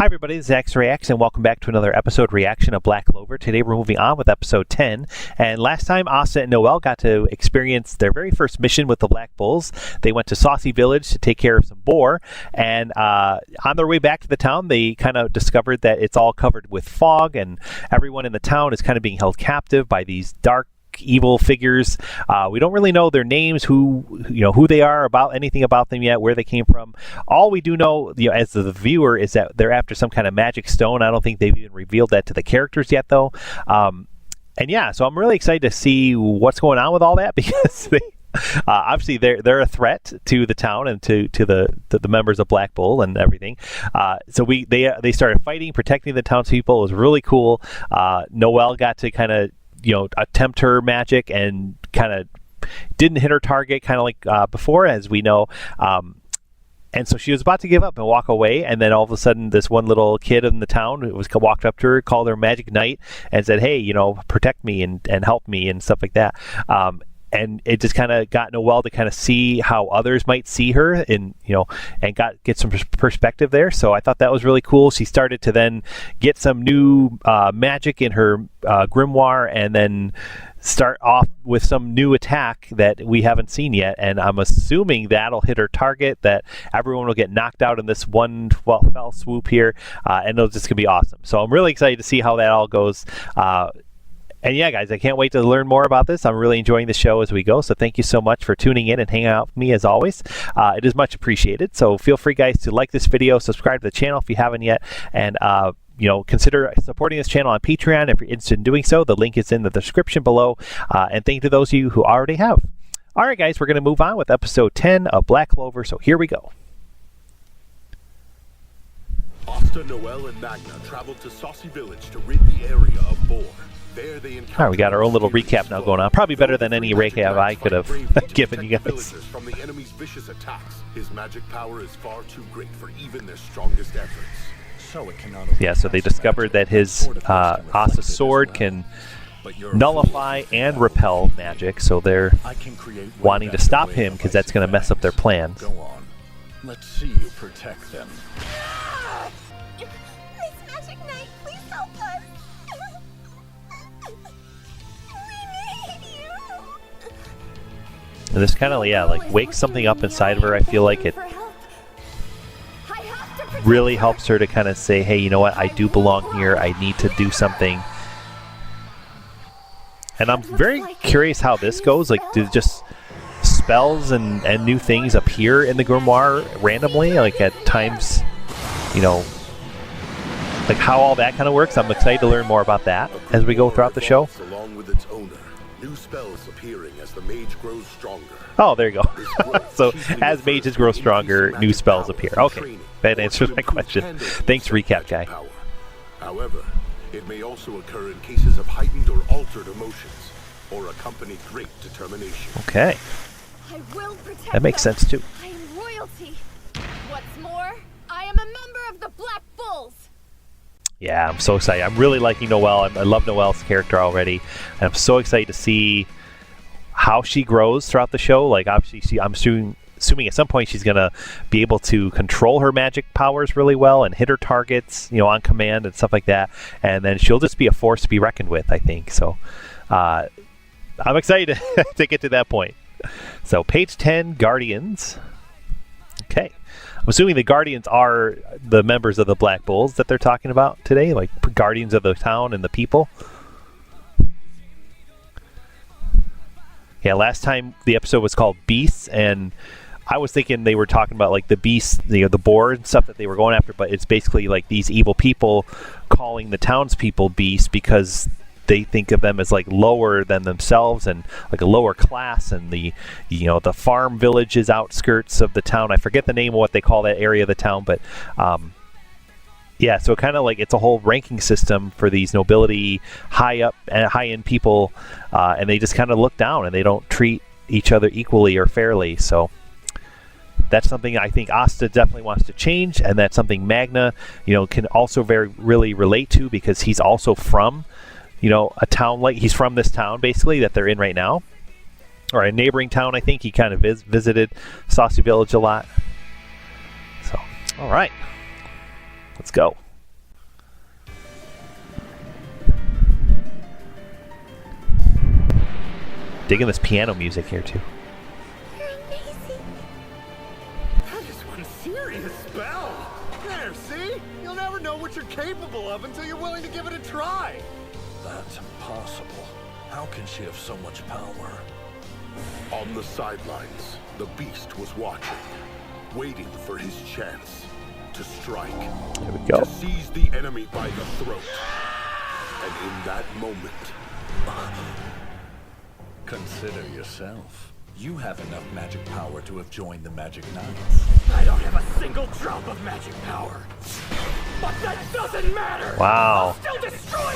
Hi everybody, this is X Reacts and welcome back to another episode reaction of Black Clover. Today we're moving on with episode 10, and last time Asta and Noelle got to experience their very first mission with the Black Bulls. They went to Saucy Village to take care of some boar, and on their way back to the town they kind of discovered that it's all covered with fog and everyone in the town is kind of being held captive by these dark evil figures. We don't really know their names, who they are, about anything about them yet, where they came from. All we do know, as the viewer, is that they're after some kind of magic stone. I don't think they've even revealed that to the characters yet, though. And yeah, so I'm really excited to see what's going on with all that, because they obviously they're a threat to the town and to the members of Black Bull and everything. So they started fighting, protecting the townspeople. It was really cool. Noelle got to kind of attempt her magic and kind of didn't hit her target, kind of like before, as we know. And so she was about to give up and walk away, and then all of a sudden this one little kid in the town walked up to her, called her Magic Knight, and said, hey, protect me and help me and stuff like that. And it just kind of got Noelle to kind of see how others might see her, and get some perspective there. So I thought that was really cool. She started to then get some new magic in her grimoire, and then start off with some new attack that we haven't seen yet. And I'm assuming that'll hit her target, that everyone will get knocked out in this one fell swoop here, and it'll just gonna be awesome. So I'm really excited to see how that all goes. And yeah, guys, I can't wait to learn more about this. I'm really enjoying the show as we go. So thank you so much for tuning in and hanging out with me as always. It is much appreciated. So feel free, guys, to like this video, subscribe to the channel if you haven't yet, and consider supporting this channel on Patreon if you're interested in doing so. The link is in the description below. And thank you to those of you who already have. All right, guys, we're going to move on with episode 10 of Black Clover. So here we go. Asta, Noelle, and Magna traveled to Saucy Village to rid the area of boar. There they all right, we got our own little recap now going on. Probably better than any recap I could have given you guys. From the enemy's vicious attacks, his magic power is far too great for even their strongest efforts. So it cannot. Yeah, so they discovered that his Asta's sword can nullify and repel magic, so they're wanting to stop him because that's going to mess up their plans. Go on. Let's see you protect them. Miss Magic Knight, please help us. And this kind of, like wakes something up inside of her. I feel like it really helps her to kind of say, hey, you know what? I do belong here. I need to do something. And I'm very curious how this goes. Like, do just spells and new things appear in the grimoire randomly? Like at times, like how all that kind of works. I'm excited to learn more about that as we go throughout the show. Along with its owner, new spells appearing as the mage grows stronger. Oh, there you go. So as mages grow stronger, new spells appear. Okay, that answers my question. Thanks, recap guy. However, it may also occur in cases of heightened or altered emotions, or accompany great determination. Okay, that makes sense too. I am royalty. What's more, I am a member of the Black Bulls. Yeah, I'm so excited. I'm really liking Noelle. I love Noelle's character already. And I'm so excited to see how she grows throughout the show. Like, obviously, I'm assuming at some point she's going to be able to control her magic powers really well and hit her targets, on command and stuff like that. And then she'll just be a force to be reckoned with, I think. So I'm excited to get to that point. So page 10, Guardians. Okay. I'm assuming the Guardians are the members of the Black Bulls that they're talking about today, like guardians of the town and the people. Yeah, last time the episode was called Beasts, and I was thinking they were talking about like the beasts, the boar and stuff that they were going after, but it's basically like these evil people calling the townspeople beasts because they think of them as like lower than themselves and like a lower class, and the farm villages outskirts of the town. I forget the name of what they call that area of the town, but yeah, so kind of like it's a whole ranking system for these nobility high up and high end people, and they just kind of look down and they don't treat each other equally or fairly. So that's something I think Asta definitely wants to change, and that's something Magna can also really relate to, because he's also from a town, like he's from this town basically that they're in right now, or a neighboring town. I think he kind of visited Saucy Village a lot. So, all right, let's go. digging this piano music here too. You're amazing. That is one serious spell. There, see? You'll never know what you're capable of until you're willing to give it a try. That's impossible. How can she have so much power? On the sidelines, the beast was watching, waiting for his chance to strike. There we go. To seize the enemy by the throat. And in that moment, Consider yourself. You have enough magic power to have joined the Magic Knights. I don't have a single drop of magic power. But that doesn't matter! Wow. I'll still destroy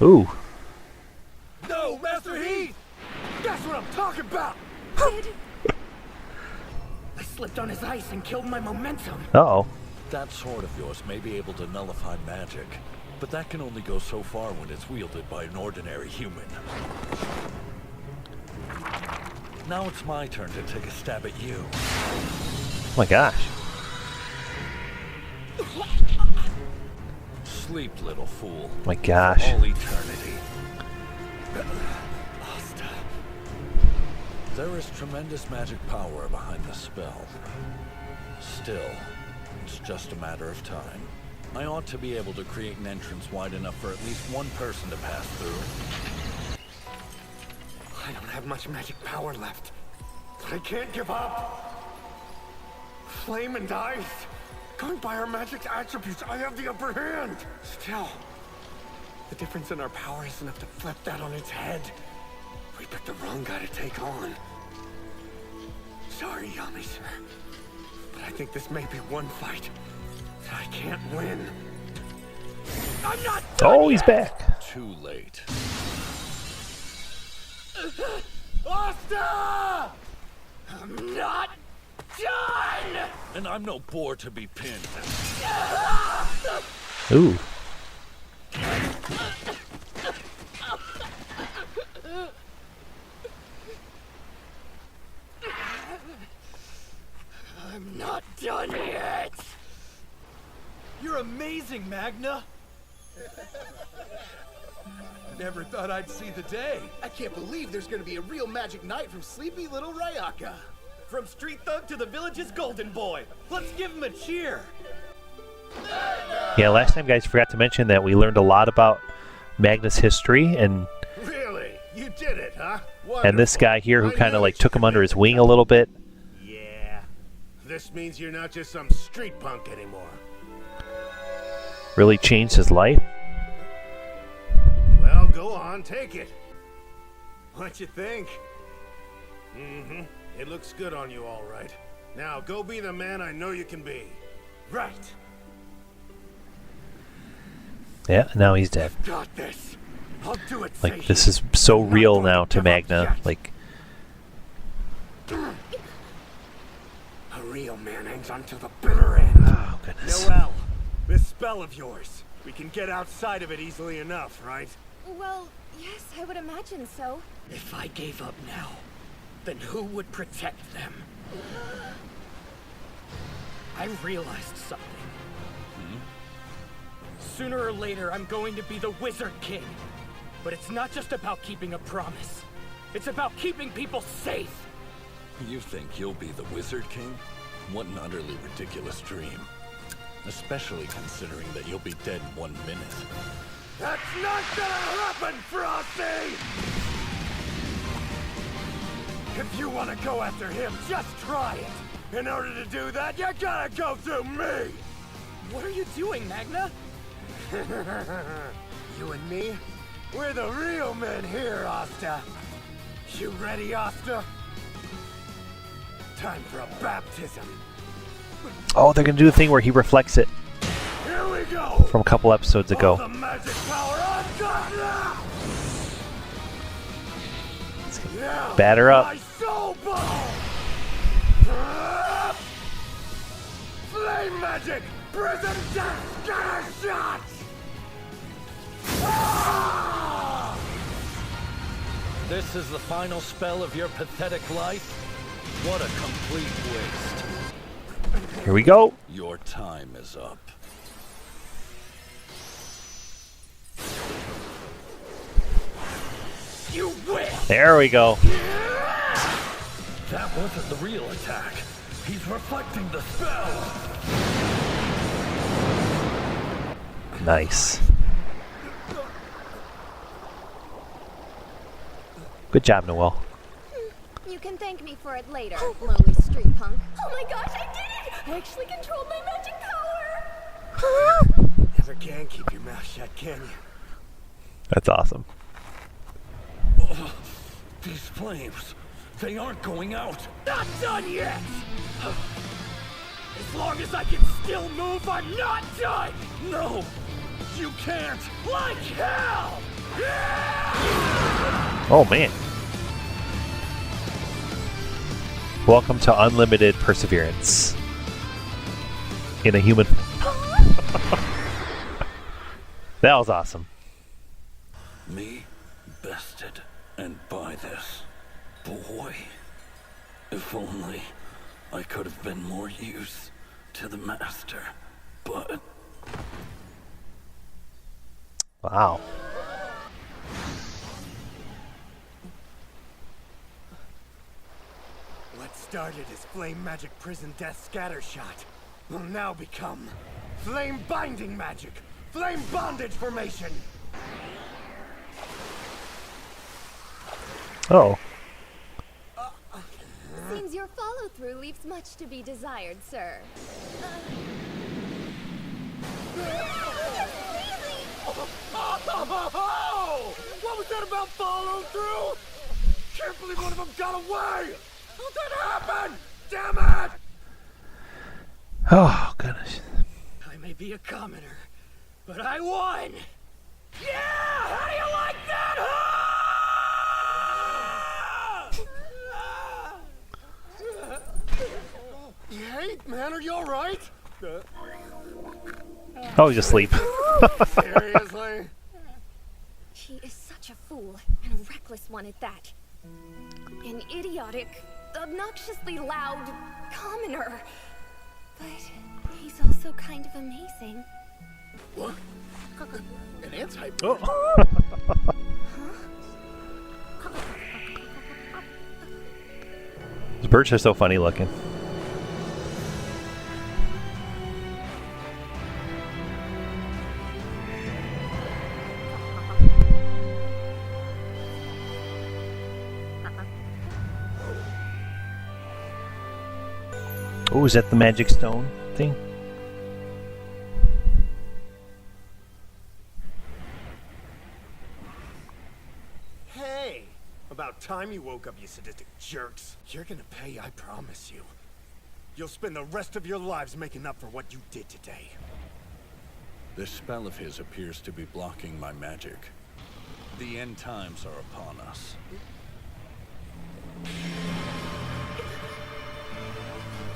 you! Ooh. No, Master Heath! That's what I'm talking about! I slipped on his ice and killed my momentum. Uh-oh. That sword of yours may be able to nullify magic, but that can only go so far when it's wielded by an ordinary human. Now it's my turn to take a stab at you. Oh my gosh. Sleep, little fool. Oh my gosh. For all eternity. Asta. There is tremendous magic power behind the spell. Still, it's just a matter of time. I ought to be able to create an entrance wide enough for at least one person to pass through. I don't have much magic power left, but I can't give up. Flame and ice. Going by our magic's attributes, I have the upper hand. Still, the difference in our power is enough to flip that on its head. We picked the wrong guy to take on. Sorry, Yami, sir, but I think this may be one fight that I can't win. I'm not done Oh, he's yet. back. Too late. Asta! I'm not done! And I'm no bore to be pinned. Ooh. I'm not done yet! You're amazing, Magna! Never thought I'd see the day. I can't believe there's gonna be a real magic knight from sleepy little Ryaka. From street thug to the village's golden boy. Let's give him a cheer! Yeah, last time, guys, forgot to mention that we learned a lot about Magna's history and really, you did it, huh? this guy here who I kind knew of like that took you him under could his make wing this a little bit. Yeah, this means you're not just some street punk anymore. Really changed his life. Well, go on, take it. What you think? Mm-hmm. It looks good on you, all right. Now, go be the man I know you can be. Right. Yeah, now he's dead. Got this. I'll do it Like, safe. this is so I'm not real going now to give up Magna. yet. Like, A real man hangs on to the bitter end. oh, goodness. Noelle, this spell of yours. We can get outside of it easily enough, right? Well, yes, I would imagine so. If I gave up now, then who would protect them? I realized something. Sooner or later, I'm going to be the Wizard King. But it's not just about keeping a promise. It's about keeping people safe. You think you'll be the Wizard King? What an utterly ridiculous dream. Especially considering that you'll be dead in 1 minute. That's not gonna happen, Frosty! If you want to go after him, just try it. In order to do that, you gotta go through me! What are you doing, Magna? You and me? We're the real men here, Asta. You ready, Asta? Time for a baptism. Oh, they're going to do the thing where he reflects it Here we go! from a couple episodes All ago. the magic power I've got now! Now, Batter up. my soul ball! Flame magic! Prism death scatter shot! Ah! This is the final spell of your pathetic life? What a complete waste. Here we go. Your time is up. You win! There we go. That wasn't the real attack. He's reflecting the spell. Nice. Good job, Noelle. You can thank me for it later, lowly street punk. Oh my gosh, I did it! I actually controlled my magic power! Never can keep your mouth shut, can you? That's awesome. Oh, these flames, they aren't going out. Not done yet! As long as I can still move, I'm not done! No, you can't! Like hell! Oh, man. Welcome to unlimited perseverance. In a human... That was awesome. Me, bested, and by this. Boy, if only I could have been more use to the master, but... Wow. What started as Flame Magic Prison Death Scattershot will now become Flame Binding Magic, Flame Bondage Formation! Oh. Seems your follow-through leaves much to be desired, sir. Oh! What was that about follow through? Can't believe one of them got away! How'd that happen? Damn it! Oh, goodness. I may be a commoner, but I won! Yeah! How do you like that, Hey, man, are you alright? Oh, he's asleep. Seriously? She is such a fool, and a reckless one at that. An idiotic, obnoxiously loud commoner. But he's also kind of amazing. What? An anti- Oh. These birds are so funny looking. Oh, is that the magic stone thing? Hey! About time you woke up, you sadistic jerks. You're gonna pay, I promise you. You'll spend the rest of your lives making up for what you did today. This spell of his appears to be blocking my magic. The end times are upon us.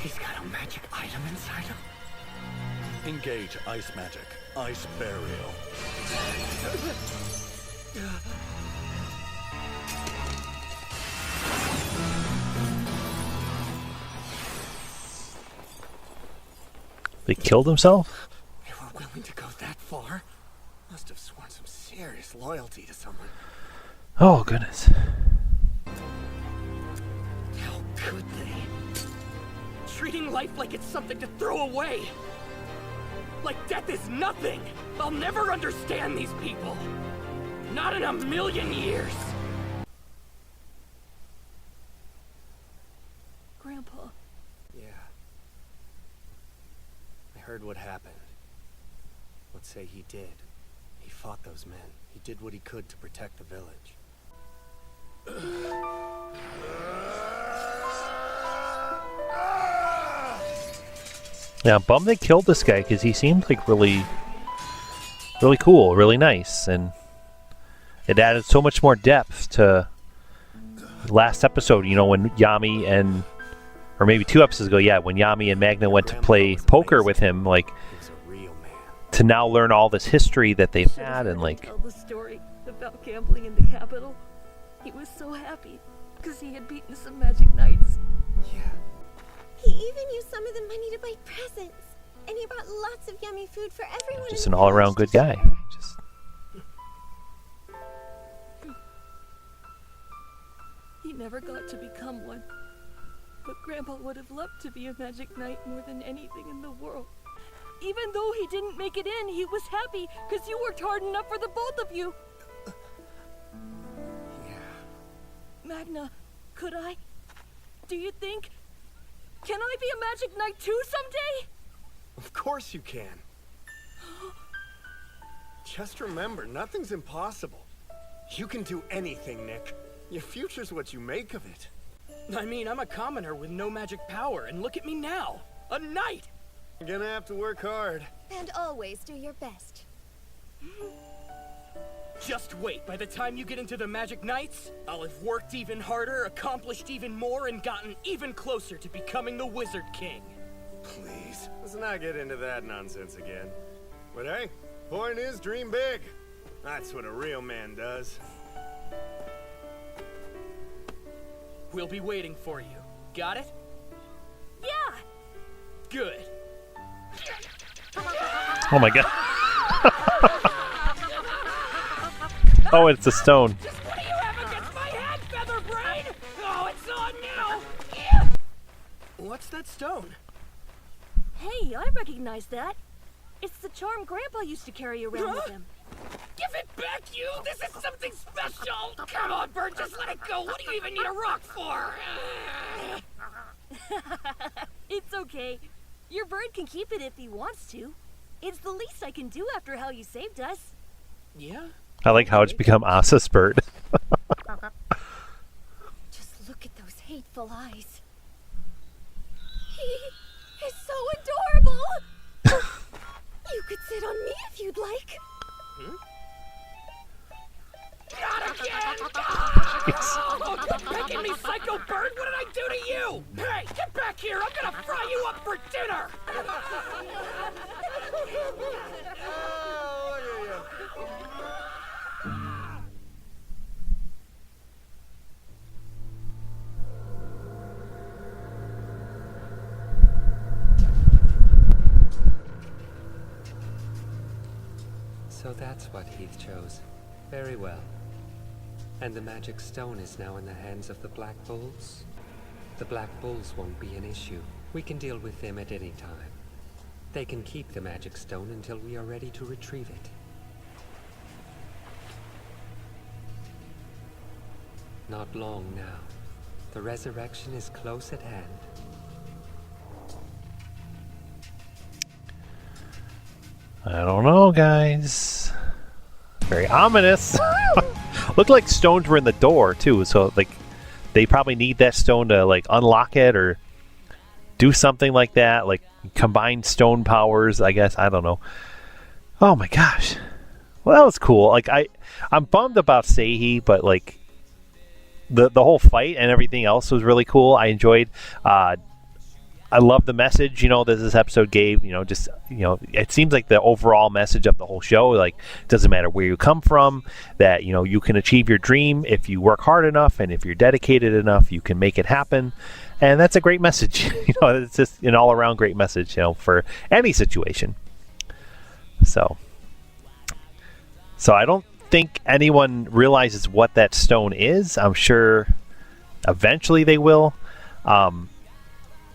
He's got a magic item inside him? Engage ice magic. Ice burial. They killed himself? They were willing to go that far? Must have sworn some serious loyalty to someone. Oh, goodness. How could they? Treating life like it's something to throw away. Like death is nothing. I'll never understand these people. Not in a million years. Grandpa. Yeah. I heard what happened. Let's say he did. He fought those men. He did what he could to protect the village. Yeah, I'm bummed they killed this guy because he seemed like really cool, really nice, and it added so much more depth to last episode. You know, when Yami and, or maybe 2 episodes ago, yeah, when Yami and Magna went to play poker with him, like, He was a real man. to now learn all this history that they've had, and like, tell the story about gambling in the capital. He was so happy because he had beaten some magic knights. Yeah. He even used some of the money to buy presents. And he brought lots of yummy food for everyone. just in an the all-around village good to guy. share. Just He never got to become one. But Grandpa would have loved to be a magic knight more than anything in the world. Even though he didn't make it in, he was happy because you worked hard enough for the both of you. Yeah. Magna, could I? Do you think? Can I be a magic knight too someday? Of course you can. Just remember, nothing's impossible. You can do anything, Nick. Your future's what you make of it. I mean, I'm a commoner with no magic power, and look at me now. A knight! You're gonna have to work hard. And always do your best. Just wait, by the time you get into the Magic Knights, I'll have worked even harder, accomplished even more, and gotten even closer to becoming the Wizard King. Please, let's not get into that nonsense again. But hey, point is, dream big. That's what a real man does. We'll be waiting for you. Got it? Yeah! Good. Oh my god. Oh, it's a stone. Just what do you have against my head, Featherbrain? Oh, it's on now! Yeah. What's that stone? Hey, I recognize that. It's the charm Grandpa used to carry around with him. Give it back, you! This is something special! Come on, Bird, just let it go! What do you even need a rock for? It's okay. Your bird can keep it if he wants to. It's the least I can do after how you saved us. Yeah? I like how it's become Asa's bird. Just look at those hateful eyes. He is so adorable! You could sit on me if you'd like. Not again! Oh, quit picking me, Psycho Bird! What did I do to you? Hey, get back here! I'm gonna fry you up for dinner! So that's what Heath chose. Very well. And the magic stone is now in the hands of the Black Bulls? The Black Bulls won't be an issue. We can deal with them at any time. They can keep the magic stone until we are ready to retrieve it. Not long now. The resurrection is close at hand. I don't know, guys. Very ominous. Looked like stones were in the door too, so like they probably need that stone to like unlock it or do something like that, like combine stone powers, I guess. I don't know. Oh my gosh. Well, that was cool. Like I'm bummed about Seihi, but like the whole fight and everything else was really cool. I enjoyed I love the message, that this episode gave, it seems like the overall message of the whole show, like, doesn't matter where you come from, that, you can achieve your dream if you work hard enough, and if you're dedicated enough, you can make it happen. And that's a great message. It's just an all-around great message, for any situation. So I don't think anyone realizes what that stone is. I'm sure eventually they will.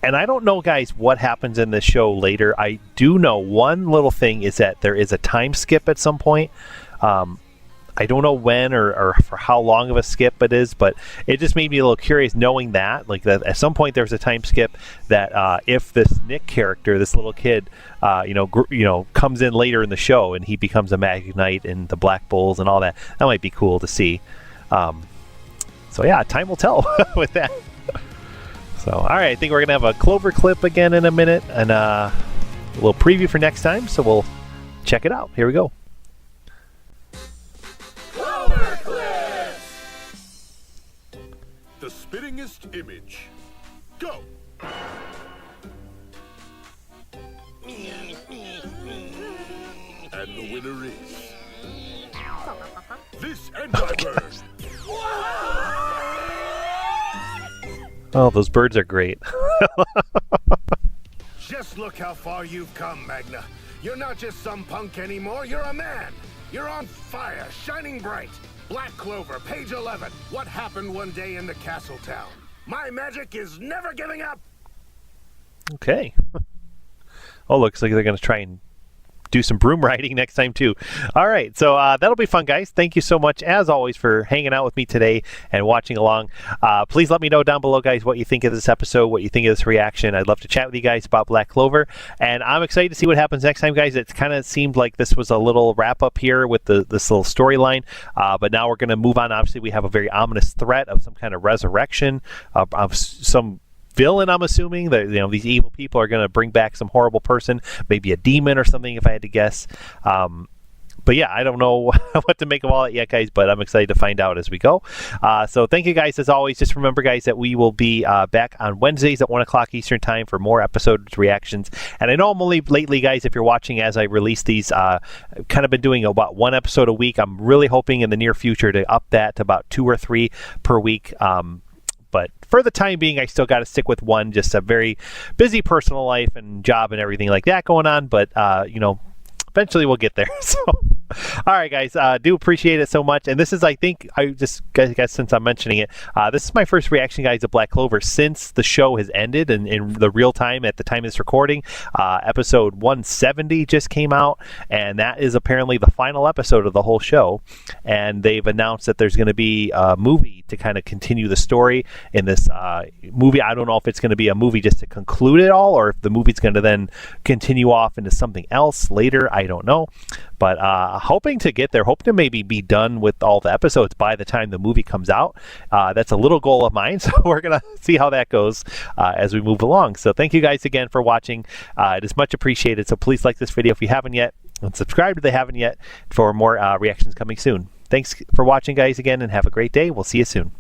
And I don't know, guys, what happens in this show later. I do know one little thing is that there is a time skip at some point. I don't know when or for how long of a skip it is, but it just made me a little curious knowing that. Like, that at some point there's a time skip that if this Nick character, this little kid, comes in later in the show and he becomes a Magic Knight and the Black Bulls and all that, that might be cool to see. So yeah, time will tell with that. So, all right, I think we're going to have a Clover clip again in a minute and a little preview for next time, so we'll check it out. Here we go. Clover clips! The spittingest image. Go! And the winner is... this Anti-Bird! Oh, those birds are great. Just look how far you've come, Magna. You're not just some punk anymore, you're a man. You're on fire, shining bright. Black Clover, page 11. What happened one day in the castle town? My magic is never giving up! Okay. Oh, looks like they're going to try and do some broom riding next time too. All right, so that'll be fun, guys. Thank you so much, as always, for hanging out with me today and watching along. Please let me know down below, guys, what you think of this episode, what you think of this reaction. I'd love to chat with you guys about Black Clover, and I'm excited to see what happens next time, guys. It kind of seemed like this was a little wrap-up here with this little storyline, but now we're going to move on. Obviously, we have a very ominous threat of some kind of resurrection of some villain, I'm assuming that these evil people are going to bring back some horrible person, maybe a demon or something, if I had to guess. But yeah, I don't know what to make of all that yet, guys, but I'm excited to find out as we go. So thank you, guys, as always. Just remember, guys, that we will be back on Wednesdays at 1 o'clock Eastern Time for more episode reactions. And I know I'm only lately, guys, if you're watching as I release these, kind of been doing about one episode a week. I'm really hoping in the near future to up that to about 2 or 3 per week. But for the time being, I still got to stick with one. Just a very busy personal life and job and everything like that going on. But, eventually we'll get there. So, all right, guys, do appreciate it so much. And this is, I think, I guess since I'm mentioning it, this is my first reaction, guys, to Black Clover since the show has ended and in the real time at the time of this recording. Episode 170 just came out, and that is apparently the final episode of the whole show. And they've announced that there's going to be a movie to kind of continue the story in this movie. I don't know if it's going to be a movie just to conclude it all, or if the movie's going to then continue off into something else later. I don't know. But hoping to get there, hoping to maybe be done with all the episodes by the time the movie comes out. That's a little goal of mine, so we're going to see how that goes as we move along. So thank you guys again for watching. It is much appreciated, so please like this video if you haven't yet, and subscribe if they haven't yet for more reactions coming soon. Thanks for watching, guys, again, and have a great day. We'll see you soon.